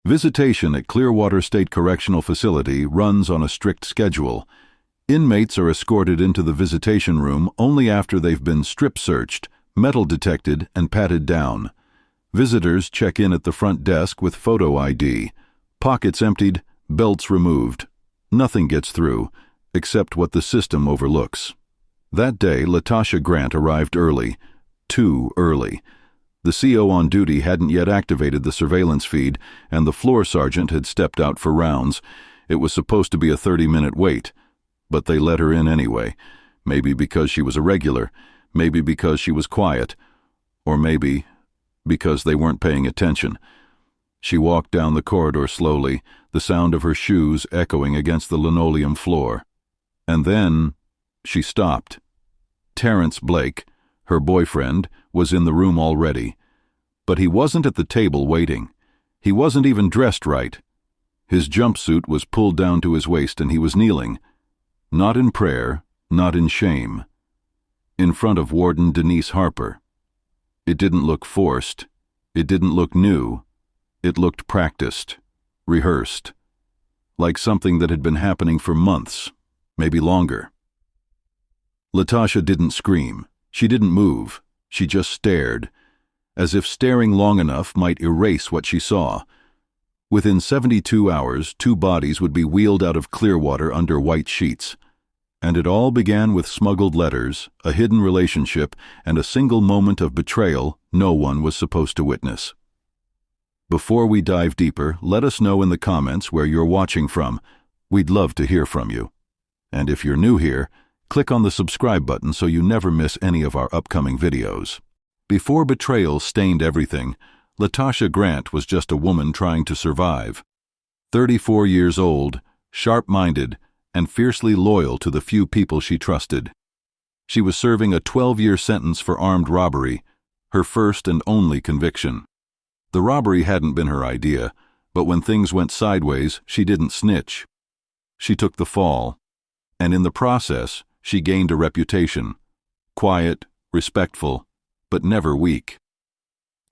Visitation at Clearwater State Correctional Facility runs on a strict schedule. Inmates are escorted into the visitation room only after they've been strip-searched, metal detected, and patted down. Visitors check in at the front desk with photo ID. Pockets emptied, belts removed. Nothing gets through, except what the system overlooks. That day, Latasha Grant arrived early. Too early. The CO on duty hadn't yet activated the surveillance feed, and the floor sergeant had stepped out for rounds. It was supposed to be a 30-minute wait, but they let her in anyway. Maybe because she was a regular, maybe because she was quiet, or maybe because they weren't paying attention. She walked down the corridor slowly, the sound of her shoes echoing against the linoleum floor. And then she stopped. Terrence Blake, her boyfriend, was in the room already. But he wasn't at the table waiting. He wasn't even dressed right. His jumpsuit was pulled down to his waist and he was kneeling. Not in prayer, not in shame. In front of Warden Harper. It didn't look forced. It didn't look new. It looked practiced, rehearsed. Like something that had been happening for months, maybe longer. Latasha didn't scream. She didn't move. She just stared, as if staring long enough might erase what she saw. Within 72 hours, 2 bodies would be wheeled out of Clearwater under white sheets. And it all began with smuggled letters, a hidden relationship, and a single moment of betrayal no one was supposed to witness. Before we dive deeper, let us know in the comments where you're watching from. We'd love to hear from you. And if you're new here, click on the subscribe button so you never miss any of our upcoming videos. Before betrayal stained everything, Latasha Grant was just a woman trying to survive. 34 years old, sharp-minded, and fiercely loyal to the few people she trusted. She was serving a 12-year sentence for armed robbery, her first and only conviction. The robbery hadn't been her idea, but when things went sideways, she didn't snitch. She took the fall, and in the process, she gained a reputation. Quiet, respectful, but never weak.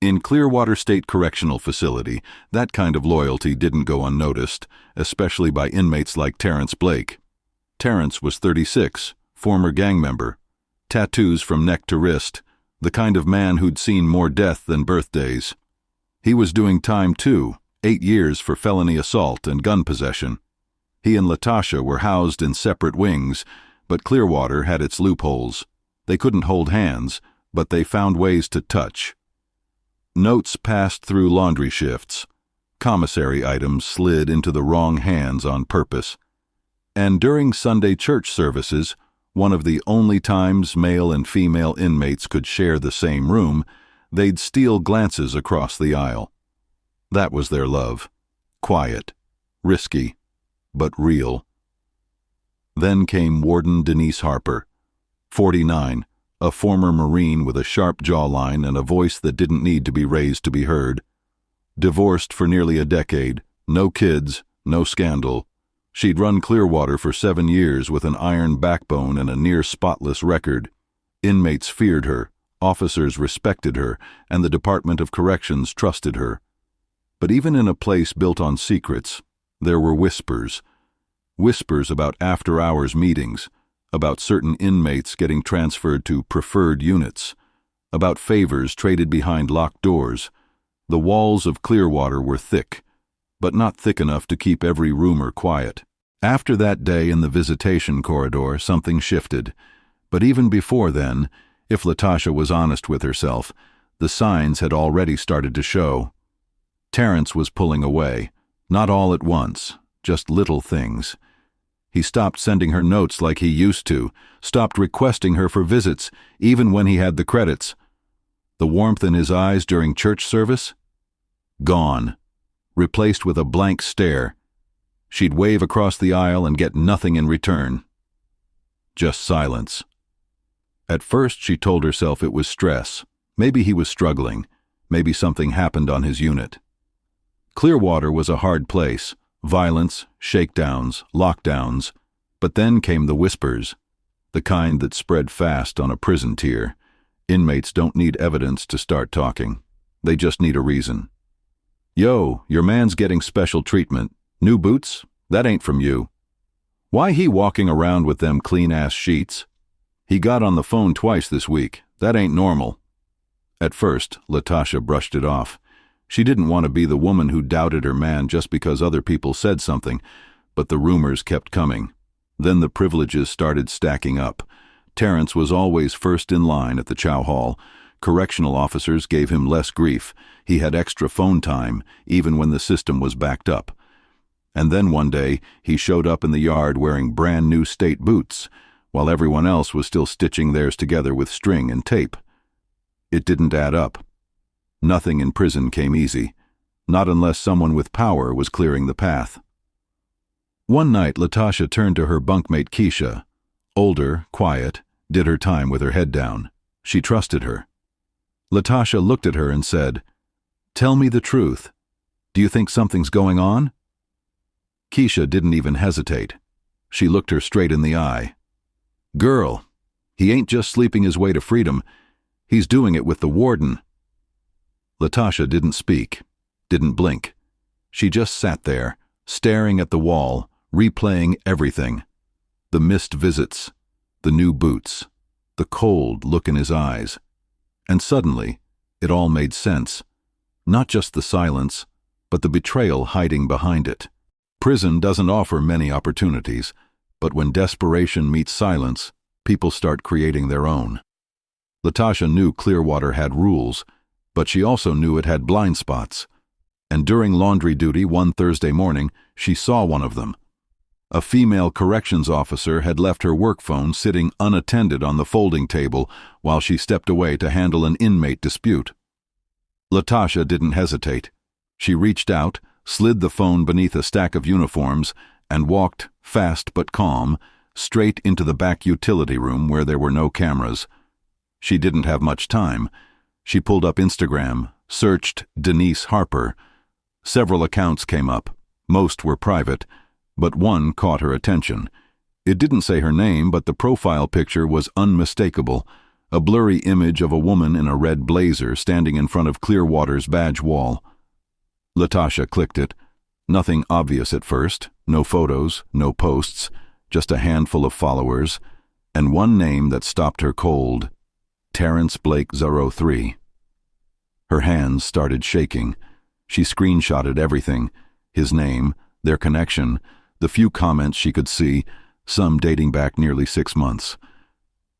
In Clearwater State Correctional Facility, that kind of loyalty didn't go unnoticed, especially by inmates like Terrence Blake. Terrence was 36, former gang member, tattoos from neck to wrist, the kind of man who'd seen more death than birthdays. He was doing time too, 8 years for felony assault and gun possession. He and Latasha were housed in separate wings, but Clearwater had its loopholes. They couldn't hold hands, but they found ways to touch. Notes passed through laundry shifts. Commissary items slid into the wrong hands on purpose. And during Sunday church services, one of the only times male and female inmates could share the same room, they'd steal glances across the aisle. That was their love. Quiet, risky, but real. Then came Warden Harper, 49, a former Marine with a sharp jawline and a voice that didn't need to be raised to be heard. Divorced for nearly a decade, no kids, no scandal. She'd run Clearwater for 7 years with an iron backbone and a near-spotless record. Inmates feared her, officers respected her, and the Department of Corrections trusted her. But even in a place built on secrets, there were whispers. Whispers about after-hours meetings, about certain inmates getting transferred to preferred units, about favors traded behind locked doors. The walls of Clearwater were thick, but not thick enough to keep every rumor quiet. After that day in the visitation corridor, something shifted. But even before then, if Latasha was honest with herself, the signs had already started to show. Terrence was pulling away, not all at once, just little things. He stopped sending her notes like he used to, stopped requesting her for visits, even when he had the credits. The warmth in his eyes during church service? Gone. Replaced with a blank stare. She'd wave across the aisle and get nothing in return. Just silence. At first she told herself it was stress. Maybe he was struggling. Maybe something happened on his unit. Clearwater was a hard place. Violence, shakedowns, lockdowns. But then came the whispers, the kind that spread fast on a prison tier. Inmates don't need evidence to start talking. They just need a reason. Yo, your man's getting special treatment. New boots? That ain't from you. Why he walking around with them clean-ass sheets? He got on the phone twice this week. That ain't normal. At first, Latasha brushed it off. She didn't want to be the woman who doubted her man just because other people said something, but the rumors kept coming. Then the privileges started stacking up. Terrence was always first in line at the chow hall. Correctional officers gave him less grief. He had extra phone time, even when the system was backed up. And then one day, he showed up in the yard wearing brand new state boots, while everyone else was still stitching theirs together with string and tape. It didn't add up. Nothing in prison came easy, not unless someone with power was clearing the path. One night, Latasha turned to her bunkmate Keisha. Older, quiet, did her time with her head down. She trusted her. Latasha looked at her and said, "Tell me the truth. Do you think something's going on?" Keisha didn't even hesitate. She looked her straight in the eye. "Girl, he ain't just sleeping his way to freedom. He's doing it with the warden." Latasha didn't speak, didn't blink. She just sat there, staring at the wall, replaying everything. The missed visits, the new boots, the cold look in his eyes. And suddenly, it all made sense. Not just the silence, but the betrayal hiding behind it. Prison doesn't offer many opportunities, but when desperation meets silence, people start creating their own. Latasha knew Clearwater had rules, but she also knew it had blind spots. And during laundry duty one Thursday morning, she saw one of them. A female corrections officer had left her work phone sitting unattended on the folding table while she stepped away to handle an inmate dispute. Latasha didn't hesitate. She reached out, slid the phone beneath a stack of uniforms, and walked, fast but calm, straight into the back utility room where there were no cameras. She didn't have much time. She pulled up Instagram, searched Denise Harper. Several accounts came up. Most were private, but one caught her attention. It didn't say her name, but the profile picture was unmistakable, a blurry image of a woman in a red blazer standing in front of Clearwater's badge wall. Latasha clicked it. Nothing obvious at first, no photos, no posts, just a handful of followers, and one name that stopped her cold: Terrence Blake 03. Her hands started shaking. She screenshotted everything: his name, their connection, the few comments she could see, some dating back nearly 6 months.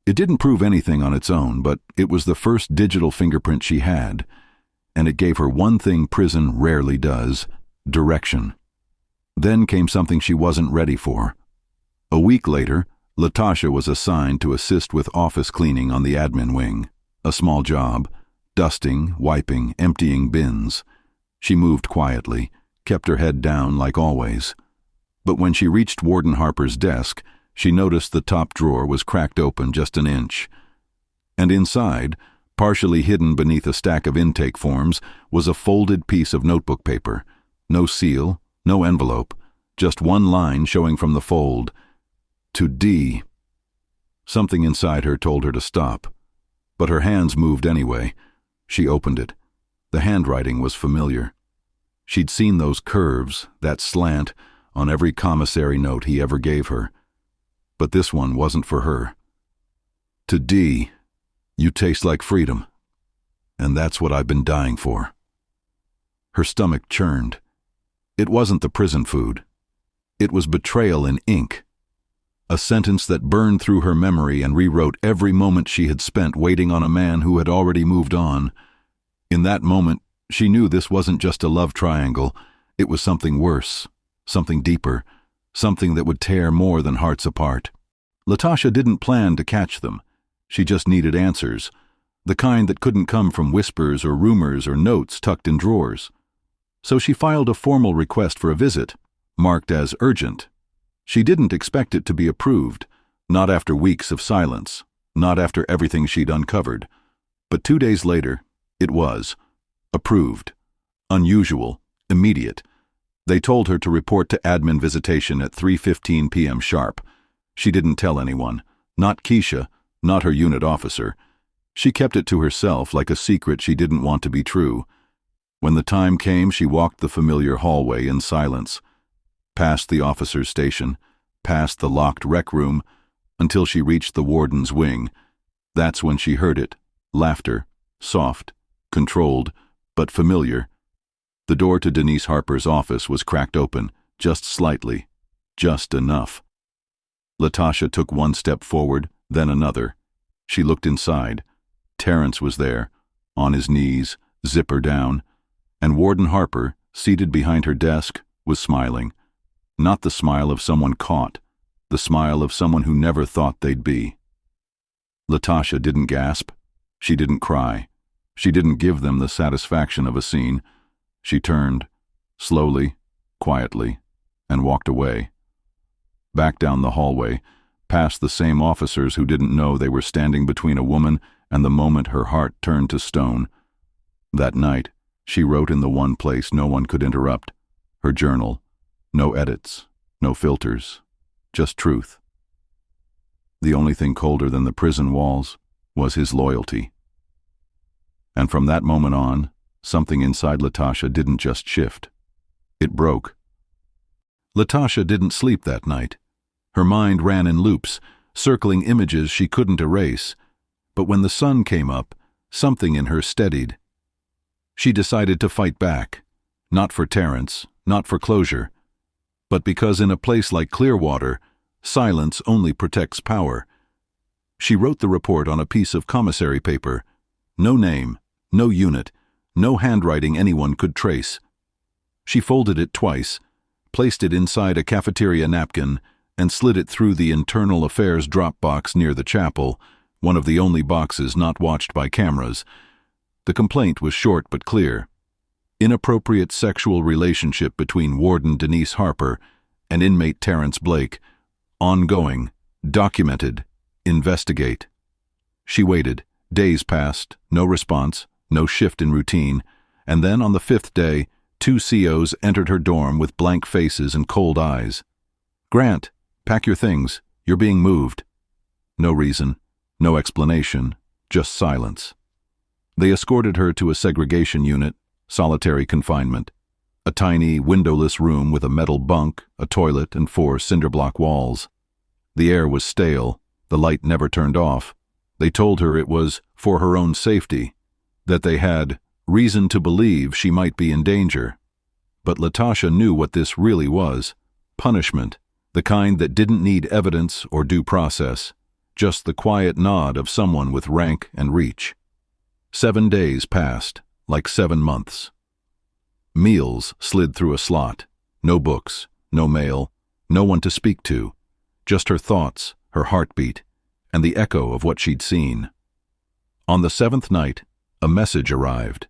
It didn't prove anything on its own, but it was the first digital fingerprint she had, and it gave her one thing prison rarely does: direction. Then came something she wasn't ready for. A week later, Latasha was assigned to assist with office cleaning on the admin wing, a small job, dusting, wiping, emptying bins. She moved quietly, kept her head down like always. But when she reached Warden Harper's desk, she noticed the top drawer was cracked open just an inch. And inside, partially hidden beneath a stack of intake forms, was a folded piece of notebook paper. No seal, no envelope, just one line showing from the fold: "To D." Something inside her told her to stop, but her hands moved anyway. She opened it. The handwriting was familiar. She'd seen those curves, that slant, on every commissary note he ever gave her. But this one wasn't for her. "To D, you taste like freedom. And that's what I've been dying for." Her stomach churned. It wasn't the prison food. It was betrayal in ink. A sentence that burned through her memory and rewrote every moment she had spent waiting on a man who had already moved on. In that moment, she knew this wasn't just a love triangle. It was something worse, something deeper, something that would tear more than hearts apart. Latasha didn't plan to catch them. She just needed answers, the kind that couldn't come from whispers or rumors or notes tucked in drawers. So she filed a formal request for a visit, marked as urgent. She didn't expect it to be approved, not after weeks of silence, not after everything she'd uncovered. But 2 days later, it was. Approved. Unusual. Immediate. They told her to report to admin visitation at 3:15 p.m. sharp. She didn't tell anyone, not Keisha, not her unit officer. She kept it to herself like a secret she didn't want to be true. When the time came, she walked the familiar hallway in silence, past the officer's station, past the locked rec room, until she reached the warden's wing. That's when she heard it. Laughter. Soft. Controlled. But familiar. The door to Denise Harper's office was cracked open, just slightly. Just enough. Latasha took one step forward, then another. She looked inside. Terrence was there, on his knees, zipper down, and Warden Harper, seated behind her desk, was smiling. Not the smile of someone caught, the smile of someone who never thought they'd be. Latasha didn't gasp. She didn't cry. She didn't give them the satisfaction of a scene. She turned, slowly, quietly, and walked away. Back down the hallway, past the same officers who didn't know they were standing between a woman and the moment her heart turned to stone. That night, she wrote in the one place no one could interrupt, her journal. No edits, no filters, just truth. The only thing colder than the prison walls was his loyalty. And from that moment on, something inside Latasha didn't just shift. It broke. Latasha didn't sleep that night. Her mind ran in loops, circling images she couldn't erase. But when the sun came up, something in her steadied. She decided to fight back, not for Terrence, not for closure, but because in a place like Clearwater, silence only protects power. She wrote the report on a piece of commissary paper. No name, no unit, no handwriting anyone could trace. She folded it twice, placed it inside a cafeteria napkin, and slid it through the internal affairs drop box near the chapel, one of the only boxes not watched by cameras. The complaint was short but clear. Inappropriate sexual relationship between Warden Denise Harper and inmate Terrence Blake. Ongoing. Documented. Investigate. She waited. Days passed. No response. No shift in routine. And then on the 5th day, 2 COs entered her dorm with blank faces and cold eyes. "Grant, pack your things. You're being moved." No reason. No explanation. Just silence. They escorted her to a segregation unit. Solitary confinement. A tiny, windowless room with a metal bunk, a toilet, and 4 cinder-block walls. The air was stale, the light never turned off. They told her it was for her own safety, that they had reason to believe she might be in danger. But Latasha knew what this really was. Punishment, the kind that didn't need evidence or due process, just the quiet nod of someone with rank and reach. 7 days passed. Like 7 months. Meals slid through a slot. No books, no mail, no one to speak to. Just her thoughts, her heartbeat, and the echo of what she'd seen. On the 7th night, a message arrived.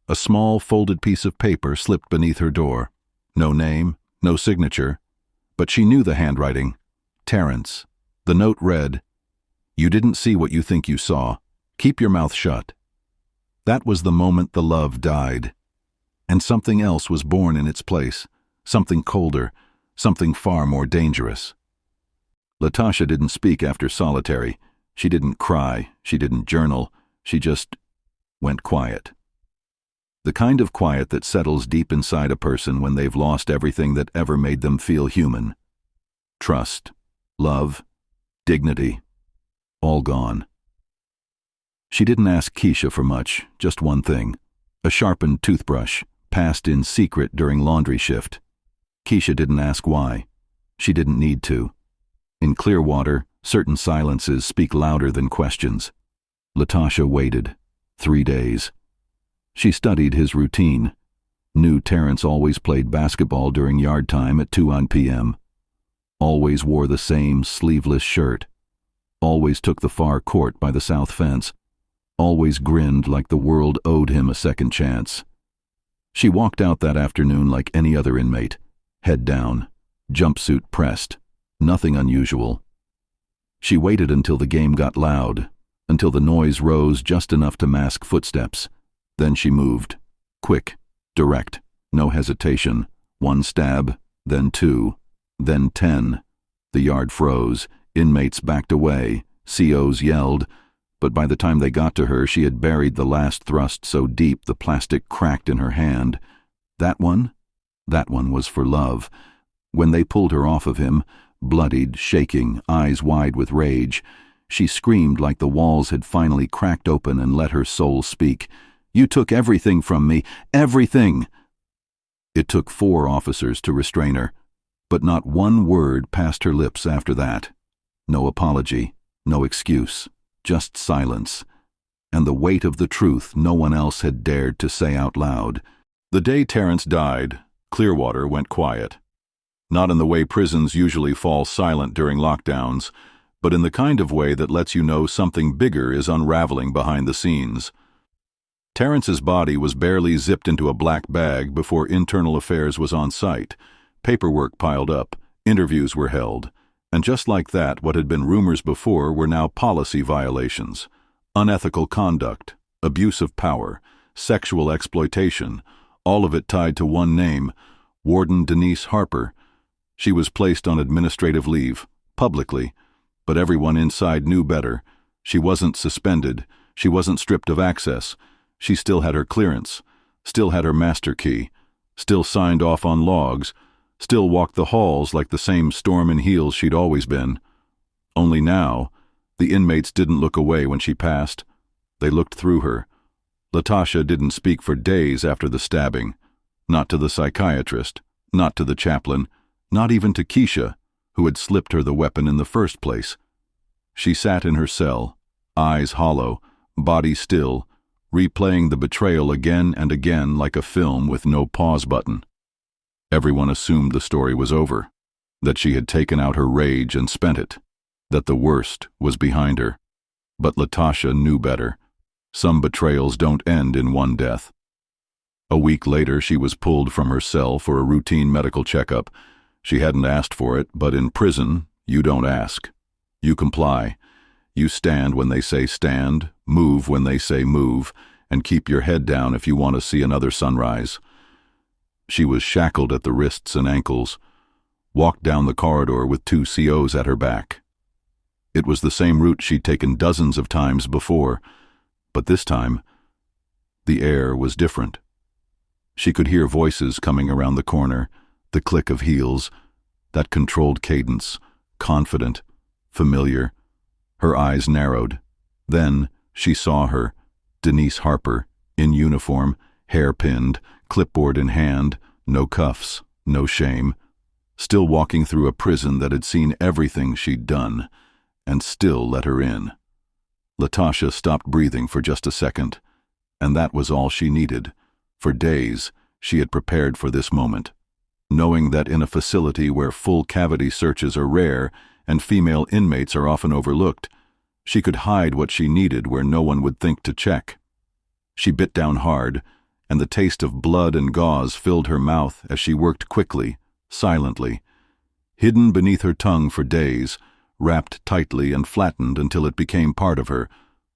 A small folded piece of paper slipped beneath her door. No name, no signature, but she knew the handwriting. Terrence. The note read, "You didn't see what you think you saw. Keep your mouth shut." That was the moment the love died. And something else was born in its place, something colder, something far more dangerous. Latasha didn't speak after solitary. She didn't cry, she didn't journal, she just went quiet. The kind of quiet that settles deep inside a person when they've lost everything that ever made them feel human. Trust, love, dignity, all gone. She didn't ask Keisha for much, just one thing. A sharpened toothbrush, passed in secret during laundry shift. Keisha didn't ask why. She didn't need to. In Clearwater, certain silences speak louder than questions. Latasha waited. 3 days. She studied his routine. Knew Terrence always played basketball during yard time at 2 p.m. Always wore the same sleeveless shirt. Always took the far court by the south fence. Always grinned like the world owed him a second chance. She walked out that afternoon like any other inmate, head down, jumpsuit pressed, nothing unusual. She waited until the game got loud, until the noise rose just enough to mask footsteps. Then she moved. Quick, direct, no hesitation. 1 stab, then 2, then 10. The yard froze, inmates backed away, COs yelled, but by the time they got to her, she had buried the last thrust so deep the plastic cracked in her hand. That one? That one was for love. When they pulled her off of him, bloodied, shaking, eyes wide with rage, she screamed like the walls had finally cracked open and let her soul speak. "You took everything from me, everything!" It took 4 officers to restrain her, but not one word passed her lips after that. No apology, no excuse, just silence, and the weight of the truth no one else had dared to say out loud. The day Terrence died, Clearwater went quiet. Not in the way prisons usually fall silent during lockdowns, but in the kind of way that lets you know something bigger is unraveling behind the scenes. Terrence's body was barely zipped into a black bag before Internal Affairs was on site. Paperwork piled up, interviews were held, and just like that, what had been rumors before were now policy violations. Unethical conduct, abuse of power, sexual exploitation, all of it tied to one name, Warden Denise Harper. She was placed on administrative leave, publicly, but everyone inside knew better. She wasn't suspended, she wasn't stripped of access. She still had her clearance, still had her master key, still signed off on logs, still walked the halls like the same storm in heels she'd always been. Only now, the inmates didn't look away when she passed. They looked through her. Latasha didn't speak for days after the stabbing. Not to the psychiatrist, not to the chaplain, not even to Keisha, who had slipped her the weapon in the first place. She sat in her cell, eyes hollow, body still, replaying the betrayal again and again like a film with no pause button. Everyone assumed the story was over, that she had taken out her rage and spent it, that the worst was behind her. But Latasha knew better. Some betrayals don't end in one death. A week later, she was pulled from her cell for a routine medical checkup. She hadn't asked for it, but in prison, you don't ask. You comply. You stand when they say stand, move when they say move, and keep your head down if you want to see another sunrise. She was shackled at the wrists and ankles, walked down the corridor with 2 COs at her back. It was the same route she'd taken dozens of times before, but this time, the air was different. She could hear voices coming around the corner, the click of heels, that controlled cadence, confident, familiar. Her eyes narrowed. Then she saw her, Denise Harper, in uniform, hair pinned, clipboard in hand, no cuffs, no shame, still walking through a prison that had seen everything she'd done, and still let her in. Latasha stopped breathing for just a second, and that was all she needed. For days, she had prepared for this moment, knowing that in a facility where full cavity searches are rare and female inmates are often overlooked, she could hide what she needed where no one would think to check. She bit down hard, and the taste of blood and gauze filled her mouth as she worked quickly, silently. Hidden beneath her tongue for days, wrapped tightly and flattened until it became part of her,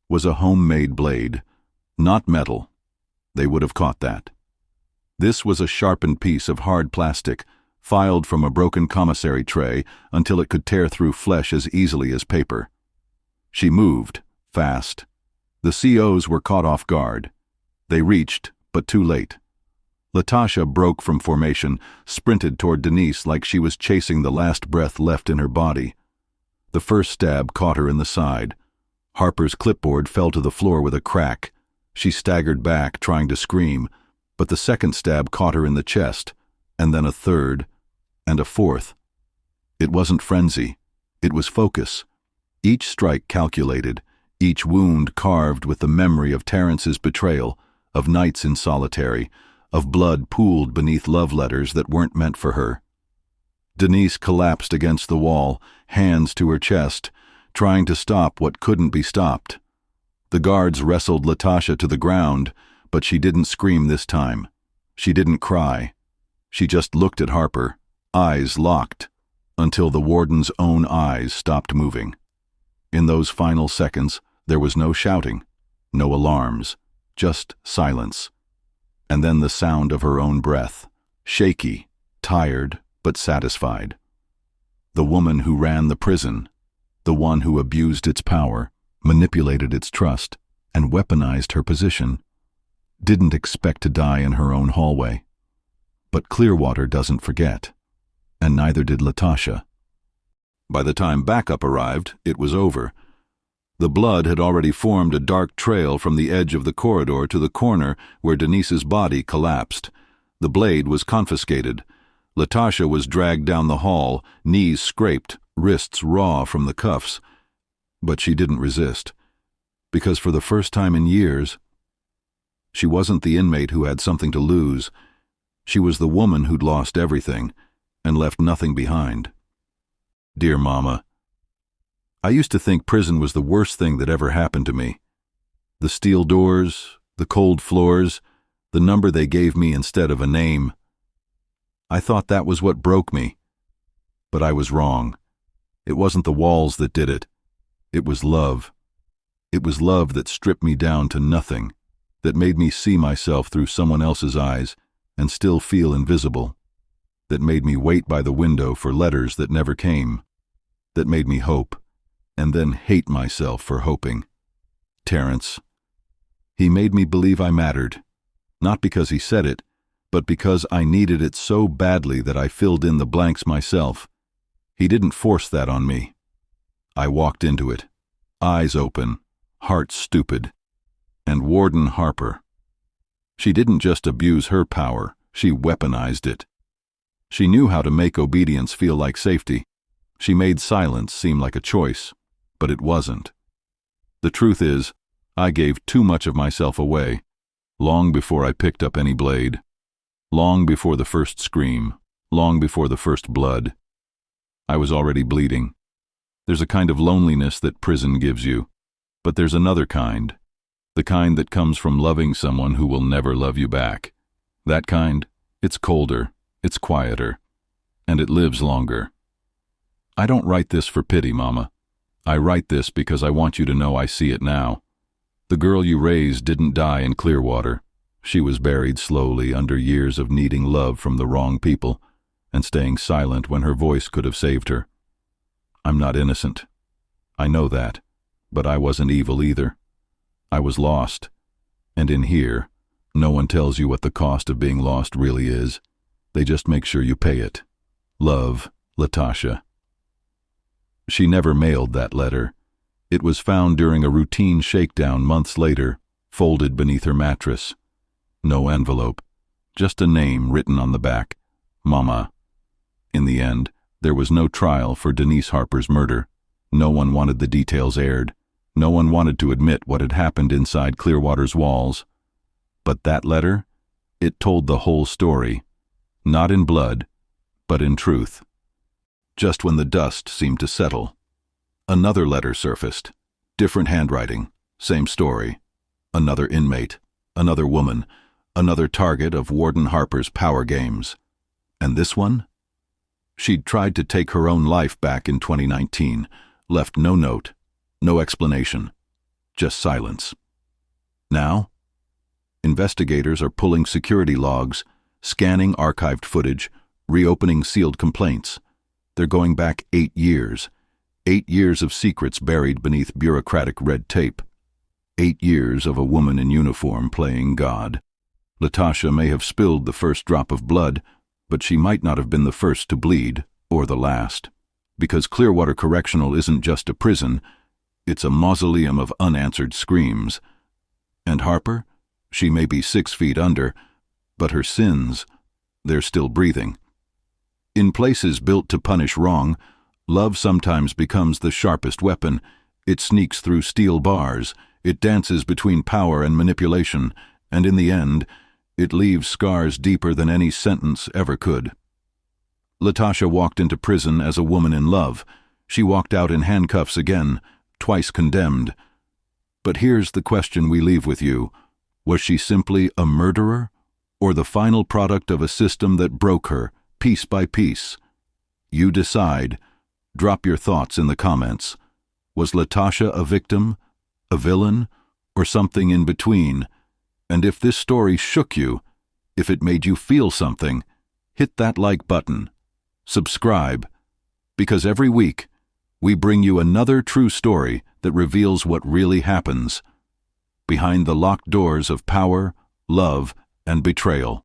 was a homemade blade. Not metal. They would have caught that. This was a sharpened piece of hard plastic, filed from a broken commissary tray until it could tear through flesh as easily as paper. She moved, fast. The COs were caught off guard. They reached, but too late. Latasha broke from formation, sprinted toward Denise like she was chasing the last breath left in her body. The first stab caught her in the side. Harper's clipboard fell to the floor with a crack. She staggered back, trying to scream, but the second stab caught her in the chest, and then a third, and a fourth. It wasn't frenzy. It was focus. Each strike calculated, each wound carved with the memory of Terrence's betrayal, of nights in solitary, of blood pooled beneath love letters that weren't meant for her. Denise collapsed against the wall, hands to her chest, trying to stop what couldn't be stopped. The guards wrestled Latasha to the ground, but she didn't scream this time. She didn't cry. She just looked at Harper, eyes locked, until the warden's own eyes stopped moving. In those final seconds, there was no shouting, no alarms, just silence. And then the sound of her own breath, shaky, tired, but satisfied. The woman who ran the prison, the one who abused its power, manipulated its trust, and weaponized her position. Didn't expect to die in her own hallway. But Clearwater doesn't forget, and neither did Latasha. By the time backup arrived, it was over. The blood had already formed a dark trail from the edge of the corridor to the corner where Denise's body collapsed. The blade was confiscated. Latasha was dragged down the hall, knees scraped, wrists raw from the cuffs. But she didn't resist, because for the first time in years, she wasn't the inmate who had something to lose. She was the woman who'd lost everything and left nothing behind. Dear Mama, I used to think prison was the worst thing that ever happened to me. The steel doors, the cold floors, the number they gave me instead of a name. I thought that was what broke me. But I was wrong. It wasn't the walls that did it. It was love. It was love that stripped me down to nothing, that made me see myself through someone else's eyes and still feel invisible, that made me wait by the window for letters that never came, that made me hope, and then hate myself for hoping. Terrence. He made me believe I mattered, not because he said it, but because I needed it so badly that I filled in the blanks myself. He didn't force that on me. I walked into it, eyes open, heart stupid. And Warden Harper. She didn't just abuse her power, she weaponized it. She knew how to make obedience feel like safety. She made silence seem like a choice, but it wasn't. The truth is, I gave too much of myself away, long before I picked up any blade, long before the first scream, long before the first blood. I was already bleeding. There's a kind of loneliness that prison gives you, but there's another kind, the kind that comes from loving someone who will never love you back. That kind, it's colder, it's quieter, and it lives longer. I don't write this for pity, Mama. I write this because I want you to know I see it now. The girl you raised didn't die in Clearwater. She was buried slowly under years of needing love from the wrong people and staying silent when her voice could have saved her. I'm not innocent. I know that, but I wasn't evil either. I was lost, and in here, no one tells you what the cost of being lost really is. They just make sure you pay it. Love, Latasha. She never mailed that letter. It was found during a routine shakedown months later, folded beneath her mattress. No envelope, just a name written on the back, Mama. In the end, there was no trial for Denise Harper's murder. No one wanted the details aired. No one wanted to admit what had happened inside Clearwater's walls. But that letter, it told the whole story, not in blood, but in truth. Just when the dust seemed to settle, another letter surfaced. Different handwriting, same story. Another inmate, another woman, another target of Warden Harper's power games. And this one? She'd tried to take her own life back in 2019, left no note, no explanation, just silence. Now, investigators are pulling security logs, scanning archived footage, reopening sealed complaints. They're going back 8 years. 8 years of secrets buried beneath bureaucratic red tape. 8 years of a woman in uniform playing God. Latasha may have spilled the first drop of blood, but she might not have been the first to bleed, or the last. Because Clearwater Correctional isn't just a prison, it's a mausoleum of unanswered screams. And Harper? She may be 6 feet under, but her sins, they're still breathing. In places built to punish wrong, love sometimes becomes the sharpest weapon. It sneaks through steel bars, it dances between power and manipulation, and in the end, it leaves scars deeper than any sentence ever could. Latasha walked into prison as a woman in love. She walked out in handcuffs again, twice condemned. But here's the question we leave with you. Was she simply a murderer, or the final product of a system that broke her, piece by piece? You decide. Drop your thoughts in the comments. Was Latasha a victim, a villain, or something in between? And if this story shook you, if it made you feel something, hit that like button. Subscribe, because every week we bring you another true story that reveals what really happens behind the locked doors of power, love, and betrayal.